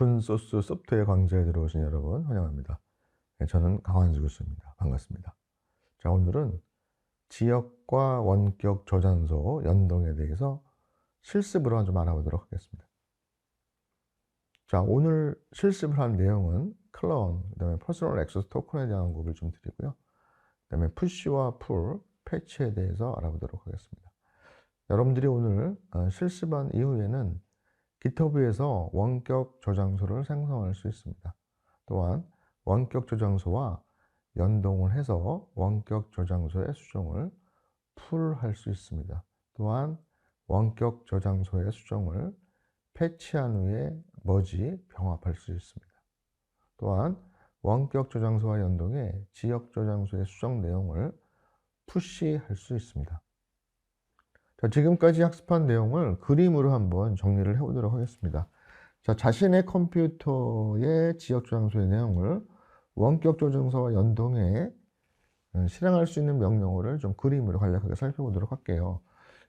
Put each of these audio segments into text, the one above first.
오픈소스 소프트웨어 강좌에 들어오신 여러분 환영합니다. 네, 저는 강환수 교수입니다. 반갑습니다. 자, 오늘은 지역과 원격 저장소 연동에 대해서 실습으로 좀 알아보도록 하겠습니다. 자, 오늘 실습을 한 내용은 클론, 그 다음에 퍼스널 액세스 토큰에 대한 언급을 좀 드리고요. 그 다음에 푸시와 풀, 패치에 대해서 알아보도록 하겠습니다. 여러분들이 오늘 실습한 이후에는 GitHub에서 원격 저장소를 생성할 수 있습니다. 또한 원격 저장소와 연동을 해서 원격 저장소의 수정을 풀할 수 있습니다. 또한 원격 저장소의 수정을 패치한 후에 머지, 병합할 수 있습니다. 또한 원격 저장소와 연동해 지역 저장소의 수정 내용을 푸시할 수 있습니다. 자, 지금까지 학습한 내용을 그림으로 한번 정리를 해보도록 하겠습니다. 자, 자신의 컴퓨터의 지역 저장소의 내용을 원격 저장소와 연동해 실행할 수 있는 명령어를 좀 그림으로 간략하게 살펴보도록 할게요.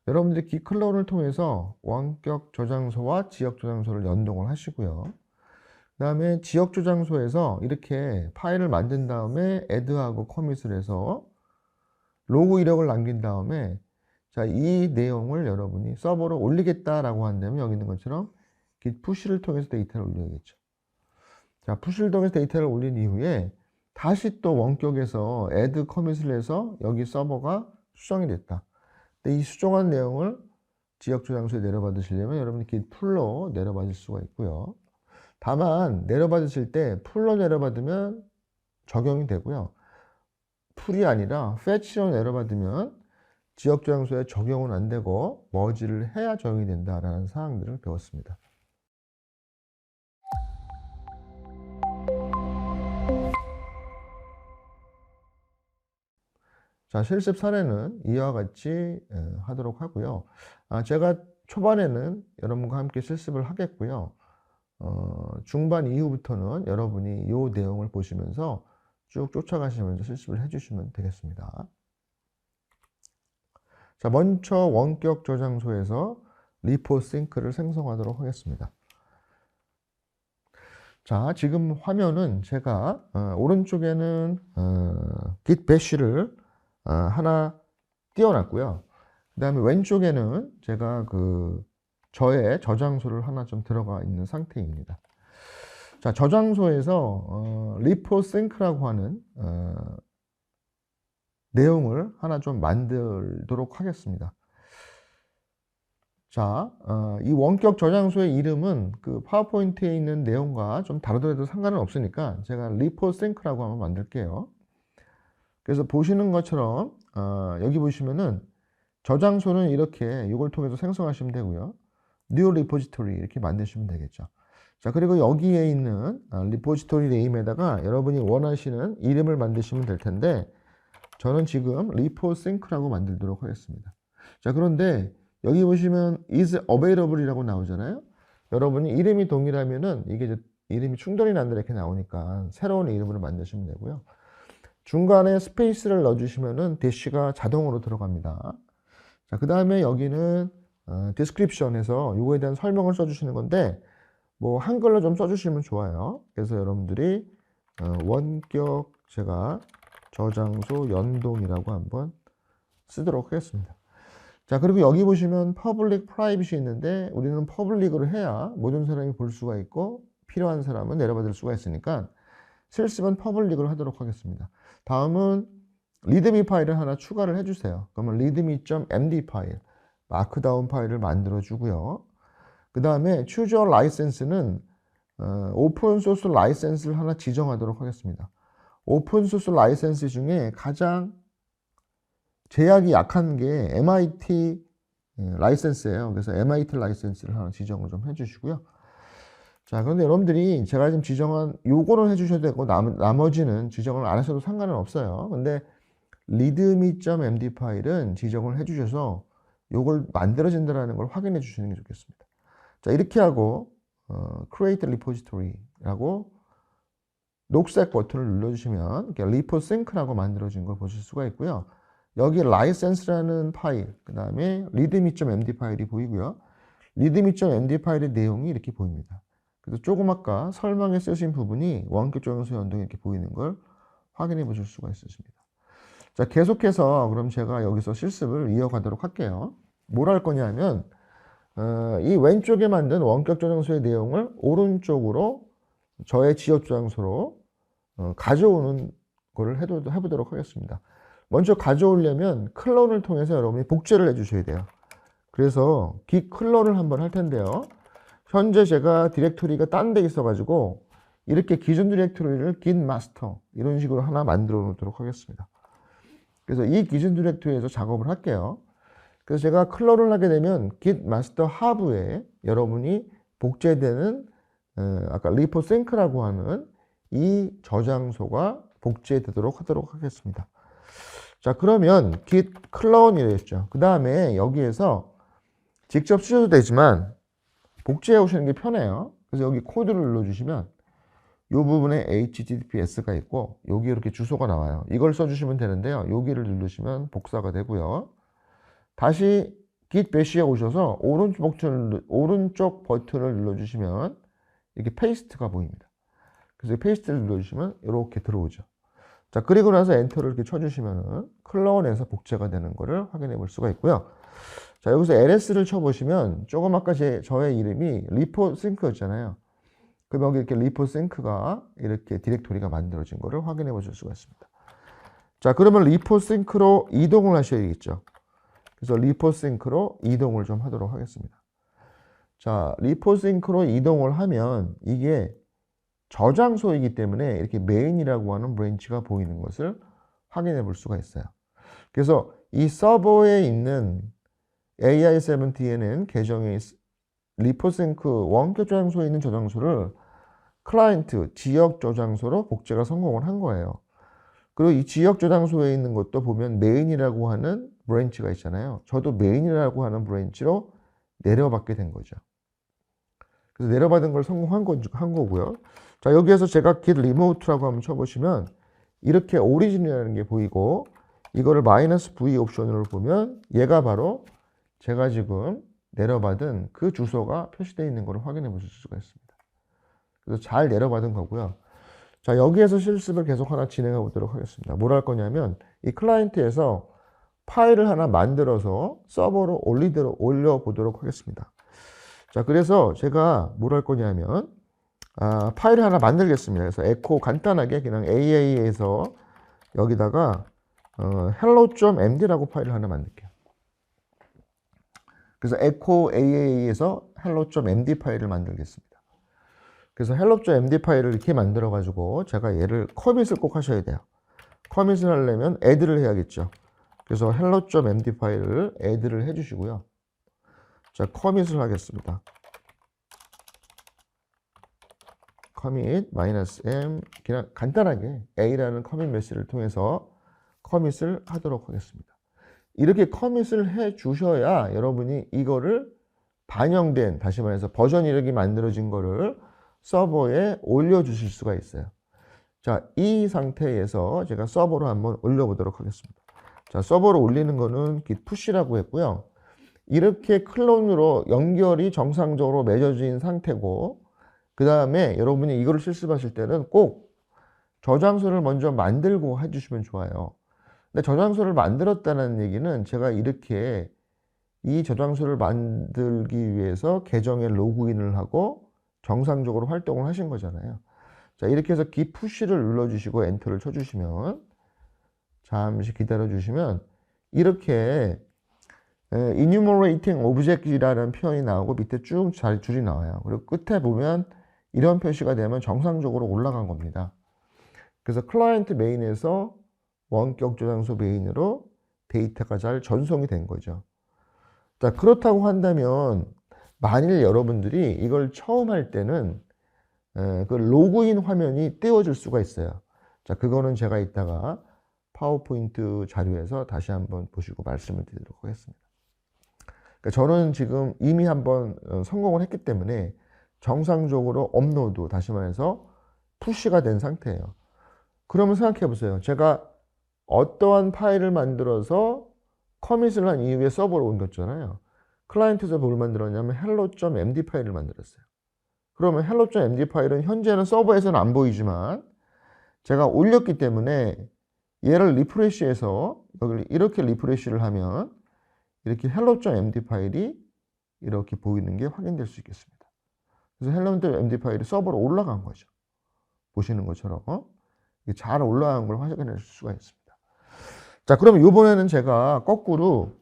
여러분들이 기클론을 통해서 원격 저장소와 지역 저장소를 연동을 하시고요. 그 다음에 지역 저장소에서 이렇게 파일을 만든 다음에 add하고 commmit을 해서 로그 이력을 남긴 다음에 자, 이 내용을 여러분이 서버로 올리겠다라고 한다면 여기 있는 것처럼 git push를 통해서 데이터를 올려야겠죠. 자, push를 통해서 데이터를 올린 이후에 다시 또 원격에서 add commit을 해서 여기 서버가 수정이 됐다. 근데 이 수정한 내용을 지역 저장소에 내려받으시려면 여러분이 git pull로 내려받을 수가 있고요. 다만 내려받으실 때 pull로 내려받으면 적용이 되고요. 풀이 아니라 fetch로 내려받으면 지역 저장소에 적용은 안 되고 머지를 해야 적용이 된다라는 사항들을 배웠습니다. 자, 실습 사례는 이와 같이 하도록 하고요. 제가 초반에는 여러분과 함께 실습을 하겠고요. 중반 이후부터는 여러분이 이 내용을 보시면서 쭉 쫓아가시면서 실습을 해주시면 되겠습니다. 자, 먼저 원격 저장소에서 리포 싱크를 생성하도록 하겠습니다. 자, 지금 화면은 제가 오른쪽에는 git bash를 하나 띄워놨고요. 그 다음에 왼쪽에는 제가 저의 저장소를 하나 좀 들어가 있는 상태입니다. 자, 저장소에서 리포 싱크라고 하는 내용을 하나 좀 만들도록 하겠습니다. 자, 이 원격 저장소의 이름은 그 파워포인트에 있는 내용과 좀 다르더라도 상관은 없으니까 제가 리포 싱크라고 한번 만들게요. 그래서 보시는 것처럼 여기 보시면은 저장소는 이렇게 이걸 통해서 생성하시면 되고요. new repository 이렇게 만드시면 되겠죠. 자, 그리고 여기에 있는 repository name에다가 여러분이 원하시는 이름을 만드시면 될 텐데 저는 지금 repo sync라고 만들도록 하겠습니다. 자, 그런데 여기 보시면 is available 이라고 나오잖아요. 여러분이 이름이 동일하면은 이게 이름이 충돌이 난다 이렇게 나오니까 새로운 이름으로 만드시면 되고요. 중간에 스페이스를 넣어주시면은 대시가 자동으로 들어갑니다. 자, 그 다음에 여기는 description에서 이거에 대한 설명을 써주시는 건데 뭐 한글로 좀 써주시면 좋아요. 그래서 여러분들이 원격 제가 저장소 연동이라고 한번 쓰도록 하겠습니다. 자, 그리고 여기 보시면 public privacy 있는데 우리는 public으로 해야 모든 사람이 볼 수가 있고 필요한 사람은 내려받을 수가 있으니까 실습은 public으로 하도록 하겠습니다. 다음은 readme 파일을 하나 추가를 해주세요. 그러면 readme.md 파일, 마크다운 파일을 만들어 주고요. 그 다음에 choose your license는 오픈소스 라이센스를 하나 지정하도록 하겠습니다. 오픈소스 라이센스 중에 가장 제약이 약한 게 MIT 라이센스예요. 그래서 MIT 라이센스를 하나 지정을 좀 해주시고요. 자, 그런데 여러분들이 제가 지금 지정한 요거는 해주셔도 되고 나머지는 지정을 안 하셔도 상관은 없어요. 근데 readme.md 파일은 지정을 해주셔서 요걸 만들어진다는 걸 확인해 주시는 게 좋겠습니다. 자, 이렇게 하고 create repository라고 녹색 버튼을 눌러주시면 리포 싱크라고 만들어진 걸 보실 수가 있고요. 여기 license라는 파일, 그 다음에 readme.md 파일이 보이고요. readme.md 파일의 내용이 이렇게 보입니다. 그래서 조금 아까 설명에 쓰신 부분이 원격 조정소 연동이 이렇게 보이는 걸 확인해 보실 수가 있으십니다. 자, 계속해서 그럼 제가 여기서 실습을 이어가도록 할게요. 뭘 할 거냐면 이 왼쪽에 만든 원격 저장소의 내용을 오른쪽으로 저의 지역 저장소로 가져오는 거를 해보도록 하겠습니다. 먼저 가져오려면 클론을 통해서 여러분이 복제를 해주셔야 돼요. 그래서 git 클론을 한번 할 텐데요. 현재 제가 디렉토리가 딴 데 있어가지고 이렇게 기존 디렉토리를 git master 이런 식으로 하나 만들어 놓도록 하겠습니다. 그래서 이 기존 디렉토리에서 작업을 할게요. 그래서 제가 클론을 하게 되면 git master hub에 여러분이 복제되는 아까 repo sync라고 하는 이 저장소가 복제되도록 하도록 하겠습니다. 자, 그러면 git clone이랬죠. 그 다음에 여기에서 직접 쓰셔도 되지만 복제해 오시는 게 편해요. 그래서 여기 코드를 눌러주시면 이 부분에 HTTPS가 있고 여기 이렇게 주소가 나와요. 이걸 써주시면 되는데요. 여기를 누르시면 복사가 되고요. 다시 git bash에 오셔서 오른쪽 버튼을 눌러주시면 이렇게 페이스트가 보입니다. 그래서 페이스트를 눌러주시면 이렇게 들어오죠. 자, 그리고 나서 엔터를 이렇게 쳐주시면 클론에서 복제가 되는 것을 확인해 볼 수가 있고요. 자, 여기서 ls를 쳐보시면 조금 아까 저의 이름이 repo sync였잖아요. 그럼 여기 이렇게 repo sync가 이렇게 디렉토리가 만들어진 것을 확인해 보실 수가 있습니다. 자, 그러면 repo sync로 이동을 하셔야겠죠. 그래서 repo sync로 이동을 좀 하도록 하겠습니다. 자, repo sync로 이동을 하면 이게 저장소이기 때문에 이렇게 메인이라고 하는 브랜치가 보이는 것을 확인해 볼 수가 있어요. 그래서 이 서버에 있는 AI70에는 계정의 리포싱크 원격 저장소에 있는 저장소를 클라이언트 지역 저장소로 복제가 성공을 한 거예요. 그리고 이 지역 저장소에 있는 것도 보면 메인이라고 하는 브랜치가 있잖아요. 저도 메인이라고 하는 브랜치로 내려받게 된 거죠. 그래서 내려받은 걸 성공한 거고요. 자, 여기에서 제가 git remote라고 한번 쳐보시면 이렇게 오리진이라는 게 보이고 이거를 -v 옵션으로 보면 얘가 바로 제가 지금 내려받은 그 주소가 표시되어 있는 것을 확인해 보실 수가 있습니다. 그래서 잘 내려받은 거고요. 자, 여기에서 실습을 계속 하나 진행해 보도록 하겠습니다. 뭘 할 거냐면 이 클라이언트에서 파일을 하나 만들어서 서버로 올려보도록 하겠습니다. 자, 그래서 제가 뭘 할 거냐면 파일을 하나 만들겠습니다. 그래서 에코 간단하게 그냥 AA에서 여기다가 hello.md라고 파일을 하나 만들게요. 그래서 echo AA에서 hello.md 파일을 만들겠습니다. 그래서 hello.md 파일을 이렇게 만들어 가지고 제가 얘를 커밋을 꼭 하셔야 돼요. 커밋을 하려면 add를 해야겠죠. 그래서 hello.md 파일을 add를 해 주시고요. 자, 커밋을 하겠습니다. commit -m 그냥 간단하게 a라는 커밋 메시지를 통해서 커밋을 하도록 하겠습니다. 이렇게 커밋을 해 주셔야 여러분이 이거를 반영된, 다시 말해서 버전 이력이 만들어진 거를 서버에 올려 주실 수가 있어요. 자, 이 상태에서 제가 서버로 한번 올려 보도록 하겠습니다. 자, 서버로 올리는 거는 git push라고 했고요. 이렇게 클론으로 연결이 정상적으로 맺어진 상태고, 그 다음에 여러분이 이거를 실습하실 때는 꼭 저장소를 먼저 만들고 해주시면 좋아요. 근데 저장소를 만들었다는 얘기는 제가 이렇게 이 저장소를 만들기 위해서 계정에 로그인을 하고 정상적으로 활동을 하신 거잖아요. 자, 이렇게 해서 git push를 눌러주시고 엔터를 쳐주시면, 잠시 기다려주시면 이렇게 enumerating object이라는 표현이 나오고 밑에 쭉 줄이 나와요. 그리고 끝에 보면 이런 표시가 되면 정상적으로 올라간 겁니다. 그래서 클라이언트 메인에서 원격 저장소 메인으로 데이터가 잘 전송이 된 거죠. 자, 그렇다고 한다면 만일 여러분들이 이걸 처음 할 때는 그 로그인 화면이 띄워질 수가 있어요. 자, 그거는 제가 이따가 파워포인트 자료에서 다시 한번 보시고 말씀을 드리도록 하겠습니다. 그러니까 저는 지금 이미 한번 성공을 했기 때문에 정상적으로 업로드, 다시 말해서 푸시가 된 상태예요. 그러면 생각해 보세요. 제가 어떠한 파일을 만들어서 커밋을 한 이후에 서버로 옮겼잖아요. 클라이언트에서 뭘 만들었냐면 hello.md 파일을 만들었어요. 그러면 hello.md 파일은 현재는 서버에서는 안 보이지만 제가 올렸기 때문에 얘를 리프레시해서 여기를 이렇게 리프레시를 하면 이렇게 hello.md 파일이 이렇게 보이는 게 확인될 수 있겠습니다. 그래서 hello.md 파일이 서버로 올라간 거죠. 보시는 것처럼 잘 올라간 걸 확인할 수가 있습니다. 자, 그러면 이번에는 제가 거꾸로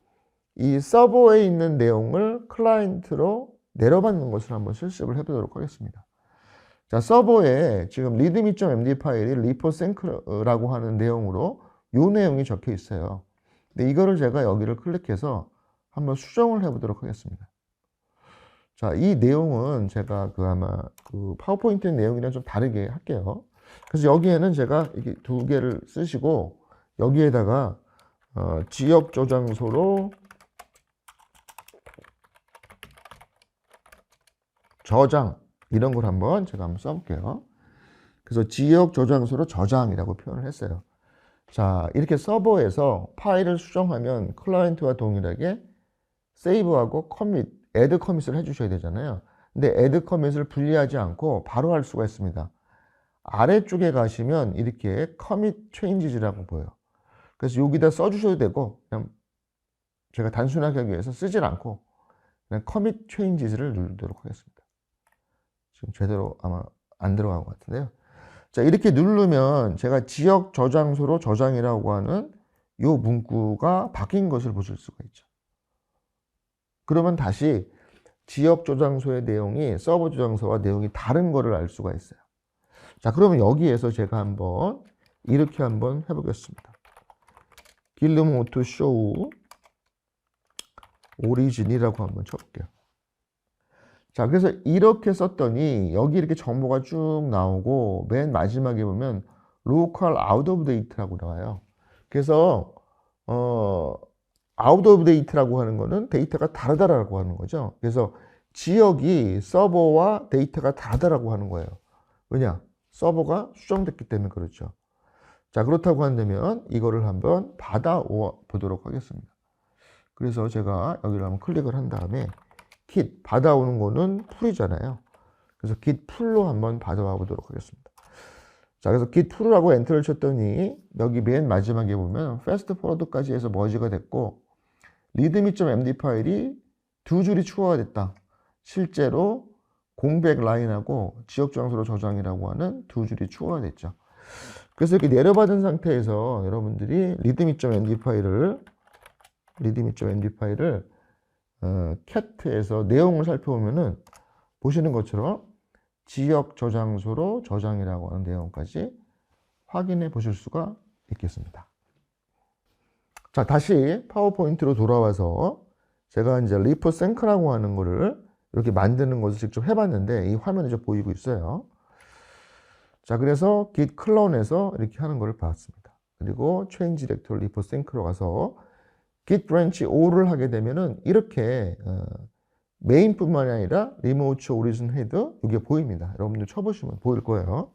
이 서버에 있는 내용을 클라이언트로 내려받는 것을 한번 실습을 해보도록 하겠습니다. 자, 서버에 지금 readme.md 파일이 repo-sync라고 하는 내용으로 이 내용이 적혀 있어요. 근데 이거를 제가 여기를 클릭해서 한번 수정을 해보도록 하겠습니다. 자, 이 내용은 제가 아마 파워포인트 내용이랑 좀 다르게 할게요. 그래서 여기에는 제가 이렇게 두 개를 쓰시고 여기에다가 지역 저장소로 저장 이런 걸 제가 한번 써볼게요. 그래서 지역 저장소로 저장이라고 표현을 했어요. 자, 이렇게 서버에서 파일을 수정하면 클라이언트와 동일하게 세이브하고 커밋, 애드 커밋을 해주셔야 되잖아요. 근데 애드 커밋을 분리하지 않고 바로 할 수가 있습니다. 아래쪽에 가시면 이렇게 커밋 체인지라고 보여요. 그래서 여기다 써주셔도 되고 그냥 제가 단순하게 하기 위해서 쓰질 않고 그냥 커밋 체인지를 누르도록 하겠습니다. 지금 제대로 아마 안 들어간 것 같은데요. 자, 이렇게 누르면 제가 지역 저장소로 저장이라고 하는 이 문구가 바뀐 것을 보실 수가 있죠. 그러면 다시 지역 저장소의 내용이 서버 저장소와 내용이 다른 거를 알 수가 있어요. 자, 그러면 여기에서 제가 한번 이렇게 한번 해보겠습니다. 길르모트 쇼우 오리진이라고 한번 쳐볼게요. 자, 그래서 이렇게 썼더니 여기 이렇게 정보가 쭉 나오고 맨 마지막에 보면 local out of date라고 나와요. 그래서 out of date라고 하는 거는 데이터가 다르다라고 하는 거죠. 그래서 지역이 서버와 데이터가 다르다라고 하는 거예요. 왜냐? 서버가 수정됐기 때문에 그렇죠. 자, 그렇다고 한다면 이거를 한번 받아 보도록 하겠습니다. 그래서 제가 여기를 한번 클릭을 한 다음에 git 받아오는 거는 풀이잖아요. 그래서 git 풀로 한번 받아와 보도록 하겠습니다. 자, 그래서 git 풀이라고 엔터를 쳤더니 여기 맨 마지막에 보면 fast forward까지 해서 머지가 됐고 readme.md 파일이 두 줄이 추가가 됐다. 실제로 공백 라인하고 지역 저장소로 저장이라고 하는 두 줄이 추가가 됐죠. 그래서 이렇게 내려받은 상태에서 여러분들이 readme.md 파일을 캣에서 내용을 살펴보면은 보시는 것처럼 지역 저장소로 저장이라고 하는 내용까지 확인해 보실 수가 있겠습니다. 자, 다시 파워포인트로 돌아와서 제가 이제 repo-sync라고 하는 거를 이렇게 만드는 것을 직접 해봤는데 이 화면에 좀 보이고 있어요. 자, 그래서 git clone에서 이렇게 하는 거를 봤습니다. 그리고 change directory repo-sync로 가서 git branch o를 하게 되면은 이렇게 메인뿐만이 아니라 remote origin head 이게 보입니다. 여러분들 쳐보시면 보일 거예요.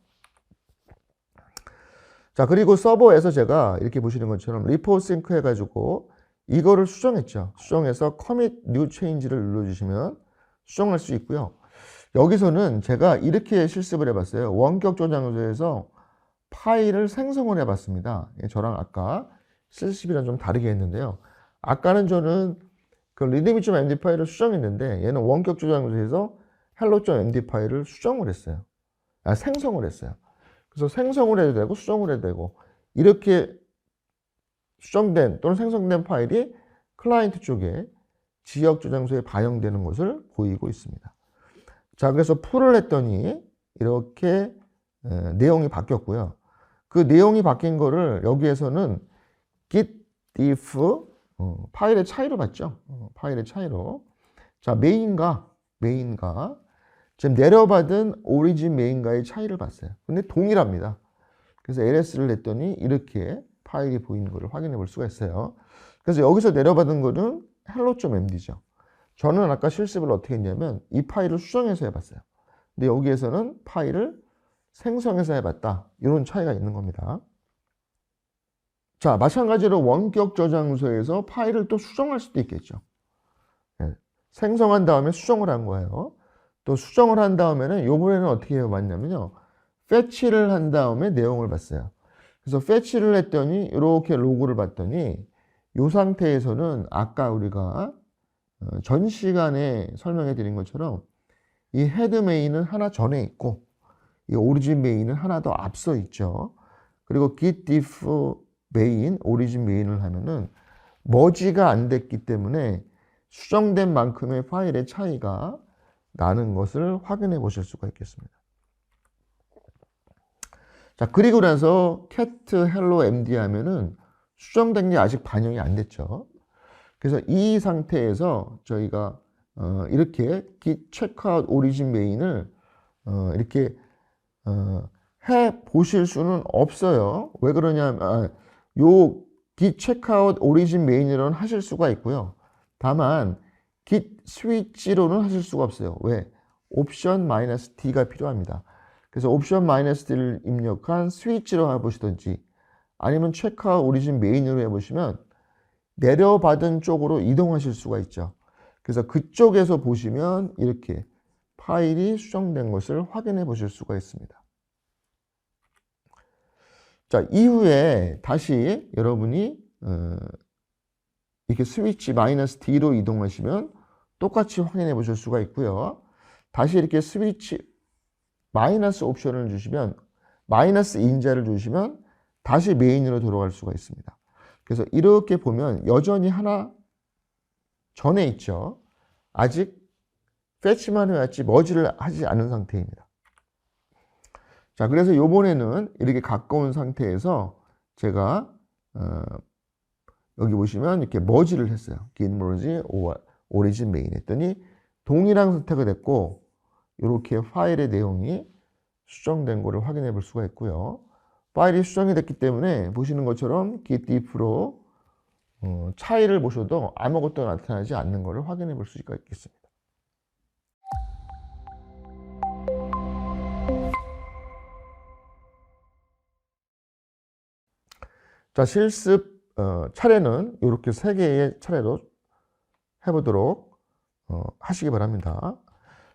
자, 그리고 서버에서 제가 이렇게 보시는 것처럼 repo-sync 해가지고 이거를 수정했죠. 수정해서 commit new change를 눌러주시면 수정할 수 있고요. 여기서는 제가 이렇게 실습을 해봤어요. 원격 저장소에서 파일을 생성을 해봤습니다. 저랑 아까 실습이랑 좀 다르게 했는데요. 아까는 저는 그 readme.md 파일을 수정했는데 얘는 원격 저장소에서 hello.md 파일을 수정을 했어요. 생성을 했어요. 그래서 생성을 해도 되고 수정을 해도 되고 이렇게 수정된 또는 생성된 파일이 클라이언트 쪽에 지역 저장소에 반영되는 것을 보이고 있습니다. 자, 그래서 풀을 했더니 이렇게 내용이 바뀌었고요. 그 내용이 바뀐 거를 여기에서는 git diff 파일의 차이로 봤죠. 파일의 차이로. 자, 메인과 지금 내려받은 오리진 메인과의 차이를 봤어요. 근데 동일합니다. 그래서 ls를 냈더니 이렇게 파일이 보이는 것을 확인해 볼 수가 있어요. 그래서 여기서 내려받은 거는 hello.md죠. 저는 아까 실습을 어떻게 했냐면 이 파일을 수정해서 해봤어요. 근데 여기에서는 파일을 생성해서 해봤다. 이런 차이가 있는 겁니다. 자, 마찬가지로 원격 저장소에서 파일을 또 수정할 수도 있겠죠. 네. 생성한 다음에 수정을 한 거예요. 또 수정을 한 다음에는 요번에는 어떻게 해봤냐면요. fetch를 한 다음에 내용을 봤어요. 그래서 fetch를 했더니 이렇게 로그를 봤더니 이 상태에서는 아까 우리가 전 시간에 설명해 드린 것처럼 이 헤드 메인은 하나 전에 있고 이 오리진 메인은 하나 더 앞서 있죠. 그리고 git diff 메인, 오리진 메인을 하면은 머지가 안 됐기 때문에 수정된 만큼의 파일의 차이가 나는 것을 확인해 보실 수가 있겠습니다. 자, 그리고 나서 cat hello md 하면은 수정된 게 아직 반영이 안 됐죠. 그래서 이 상태에서 저희가 이렇게 git checkout origin main을 이렇게 해 보실 수는 없어요. 왜 그러냐면 요 git checkout origin main으로는 하실 수가 있고요. 다만 git switch로는 하실 수가 없어요. 왜? 옵션 -d가 필요합니다. 그래서 옵션 -d를 입력한 스위치로 해보시든지 아니면 checkout origin main으로 해보시면 내려받은 쪽으로 이동하실 수가 있죠. 그래서 그쪽에서 보시면 이렇게 파일이 수정된 것을 확인해 보실 수가 있습니다. 자, 이후에 다시 여러분이 이렇게 스위치 -D로 이동하시면 똑같이 확인해 보실 수가 있고요. 다시 이렇게 스위치 마이너스 옵션을 주시면 마이너스 인자를 주시면 다시 메인으로 돌아갈 수가 있습니다. 그래서 이렇게 보면 여전히 하나 전에 있죠. 아직 패치만 해왔지 머지를 하지 않은 상태입니다. 자, 그래서 요번에는 이렇게 가까운 상태에서 제가 여기 보시면 이렇게 머지를 했어요. git merge origin main 했더니 동일한 선택이 됐고 이렇게 파일의 내용이 수정된 것을 확인해 볼 수가 있고요. 파일이 수정이 됐기 때문에 보시는 것처럼 git diff로 차이를 보셔도 아무것도 나타나지 않는 것을 확인해 볼 수가 있겠습니다. 자, 실습 차례는 이렇게 3개의 차례로 해보도록 하시기 바랍니다.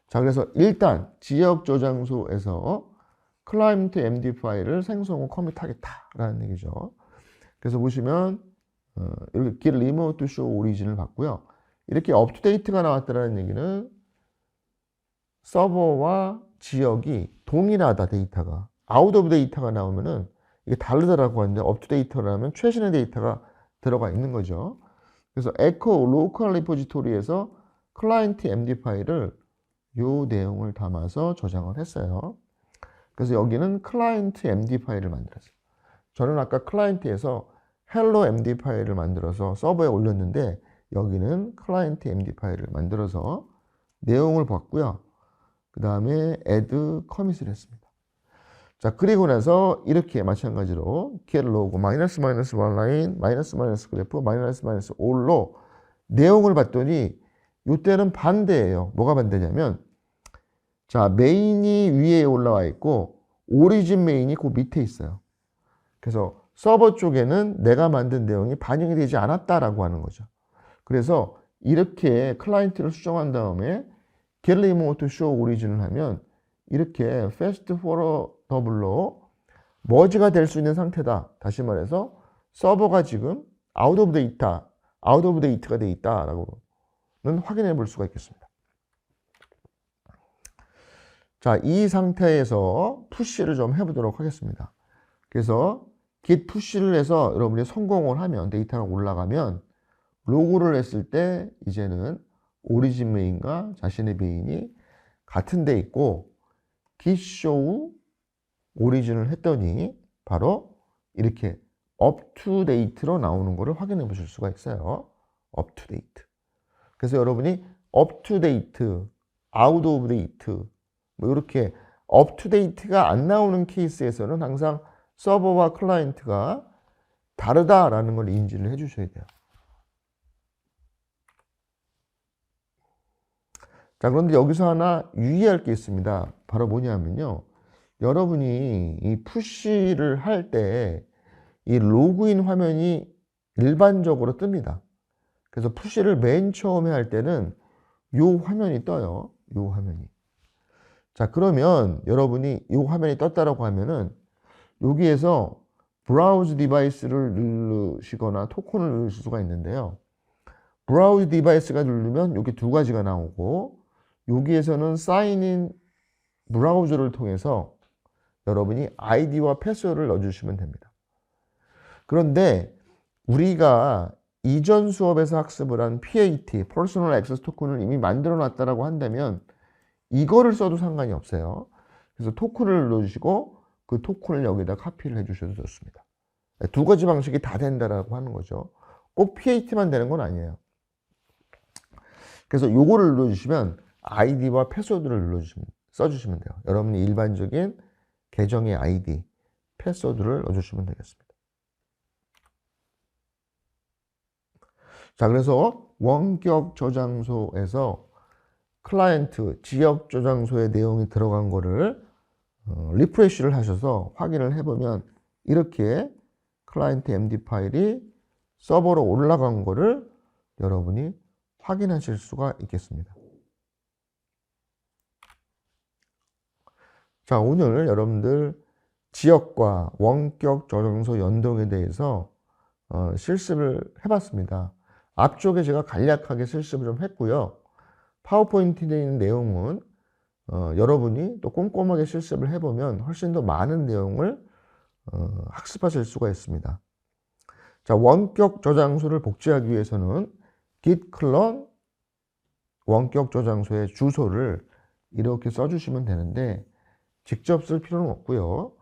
자, 그래서 일단 지역 저장소에서 클라이언트 MD 파일을 생성 후 커밋하겠다라는 얘기죠. 그래서 보시면 이렇게 git remote show origin을 봤고요. 이렇게 업투데이트가 나왔다는 얘기는 서버와 지역이 동일하다 데이터가 아웃 오브 데이터가 나오면은 이게 다르다라고 하는데 업투데이터라면 최신의 데이터가 들어가 있는 거죠. 그래서 echo local repository에서 클라이언트 MD 파일을 요 내용을 담아서 저장을 했어요. 그래서 여기는 클라이언트 MD 파일을 만들었어요. 저는 아까 클라이언트에서 hello MD 파일을 만들어서 서버에 올렸는데 여기는 클라이언트 MD 파일을 만들어서 내용을 봤고요. 그 다음에 add commit을 했습니다. 자, 그리고 나서 이렇게 마찬가지로 get log -1 라인 --- 그래프 --- all로 내용을 봤더니 이때는 반대예요. 뭐가 반대냐면 자, 메인이 위에 올라와 있고 오리진 메인이 그 밑에 있어요. 그래서 서버 쪽에는 내가 만든 내용이 반영이 되지 않았다라고 하는 거죠. 그래서 이렇게 클라이언트를 수정한 다음에 get remote show origin을 하면 이렇게 fast forward로 머지가 될 수 있는 상태다. 다시 말해서 서버가 지금 out of date가 돼 있다라고는 확인해 볼 수가 있겠습니다. 자, 이 상태에서 푸시를 좀 해보도록 하겠습니다. 그래서 git 푸시를 해서 여러분이 성공을 하면 데이터가 올라가면 로그를 했을 때 이제는 오리진 메인과 자신의 메인이 같은 데 있고 git show 오리진을 했더니 바로 이렇게 up to date로 나오는 것을 확인해 보실 수가 있어요. up to date. 그래서 여러분이 up to date, out of date 뭐 이렇게 up to date가 안 나오는 케이스에서는 항상 서버와 클라이언트가 다르다라는 걸 인지를 해 주셔야 돼요. 자, 그런데 여기서 하나 유의할 게 있습니다. 바로 뭐냐면요. 여러분이 이 푸시를 할 때 이 로그인 화면이 일반적으로 뜹니다. 그래서 푸시를 맨 처음에 할 때는 요 화면이 떠요. 요 화면이. 자, 그러면 여러분이 이 화면이 떴다라고 하면은 여기에서 브라우즈 디바이스를 누르시거나 토큰을 누르실 수가 있는데요. 브라우즈 디바이스가 누르면 여기 두 가지가 나오고, 여기에서는 사인인 브라우저를 통해서 여러분이 아이디와 패스워드를 넣어주시면 됩니다. 그런데 우리가 이전 수업에서 학습을 한 PAT, Personal Access 토큰을 이미 만들어 놨다라고 한다면 이거를 써도 상관이 없어요. 그래서 토큰을 눌러주시고 그 토큰을 여기다 카피를 해주셔도 좋습니다. 두 가지 방식이 다 된다라고 하는 거죠. 꼭 PAT만 되는 건 아니에요. 그래서 요거를 눌러주시면 아이디와 패스워드를 써주시면 돼요. 여러분이 일반적인 계정의 아이디, 패스워드를 넣어주시면 되겠습니다. 자, 그래서 원격 저장소에서 클라이언트 지역 저장소의 내용이 들어간 거를 리프레시를 하셔서 확인을 해보면 이렇게 클라이언트 MD 파일이 서버로 올라간 거를 여러분이 확인하실 수가 있겠습니다. 자, 오늘 여러분들 지역과 원격 저장소 연동에 대해서 실습을 해봤습니다. 앞쪽에 제가 간략하게 실습을 좀 했고요. 파워포인트에 있는 내용은 여러분이 또 꼼꼼하게 실습을 해보면 훨씬 더 많은 내용을 학습하실 수가 있습니다. 자, 원격 저장소를 복제하기 위해서는 git clone 원격 저장소의 주소를 이렇게 써주시면 되는데 직접 쓸 필요는 없고요.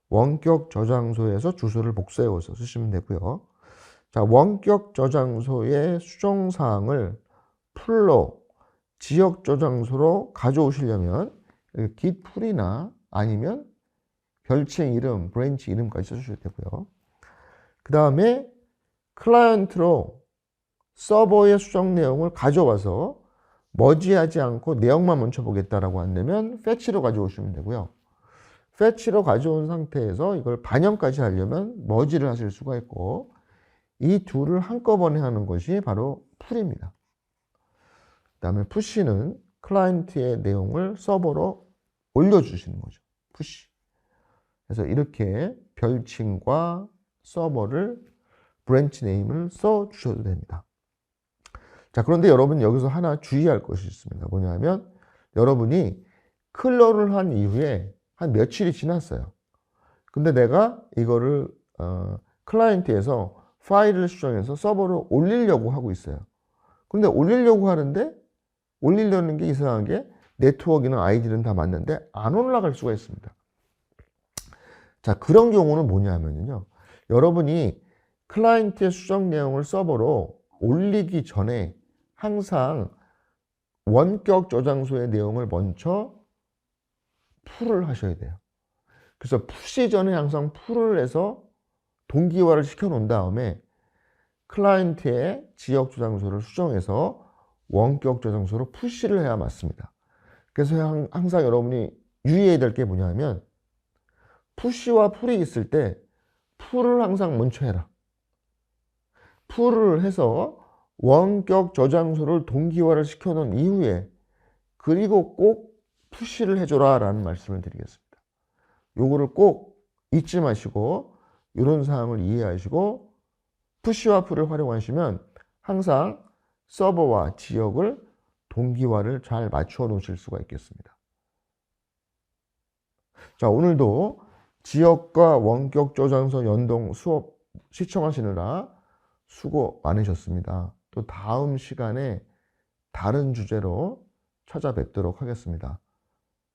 원격 저장소에서 주소를 복사해서 쓰시면 되고요. 자, 원격 저장소의 수정사항을 풀로 지역 저장소로 가져오시려면 git 풀이나 아니면 별칭 이름, 브랜치 이름까지 써주셔야 되고요. 그 다음에 클라이언트로 서버의 수정 내용을 가져와서 머지하지 않고 내용만 멈춰보겠다라고 한다면 fetch로 가져오시면 되고요. fetch로 가져온 상태에서 이걸 반영까지 하려면 머지를 하실 수가 있고, 이 둘을 한꺼번에 하는 것이 바로 풀입니다. 그 다음에 푸시는 클라이언트의 내용을 서버로 올려주시는 거죠. 푸시. 그래서 이렇게 별칭과 서버를 브랜치 네임을 써주셔도 됩니다. 자, 그런데 여러분 여기서 하나 주의할 것이 있습니다. 뭐냐면 여러분이 클러를 한 이후에 한 며칠이 지났어요. 근데 내가 이거를 클라이언트에서 파일을 수정해서 서버로 올리려고 하고 있어요. 근데 올리려고 하는데 올리려는 게 이상하게 네트워크나 아이디는 다 맞는데 안 올라갈 수가 있습니다. 자, 그런 경우는 뭐냐면요. 여러분이 클라이언트의 수정 내용을 서버로 올리기 전에 항상 원격 저장소의 내용을 먼저 풀을 하셔야 돼요. 그래서 푸시 전에 항상 풀을 해서 동기화를 시켜 놓은 다음에 클라이언트의 지역 저장소를 수정해서 원격 저장소로 푸시를 해야 맞습니다. 그래서 항상 여러분이 유의해야 될 게 뭐냐면 푸시와 풀이 있을 때 풀을 항상 먼저 해라. 풀을 해서 원격 저장소를 동기화를 시켜 놓은 이후에 그리고 꼭 푸시를 해줘라 라는 말씀을 드리겠습니다. 요거를 꼭 잊지 마시고 이런 사항을 이해하시고 푸시와 풀을 활용하시면 항상 서버와 지역을 동기화를 잘 맞춰 놓으실 수가 있겠습니다. 자, 오늘도 지역과 원격 저장소 연동 수업 시청하시느라 수고 많으셨습니다. 또 다음 시간에 다른 주제로 찾아뵙도록 하겠습니다.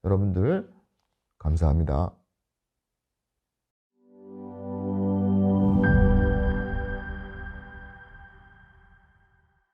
여러분들 감사합니다.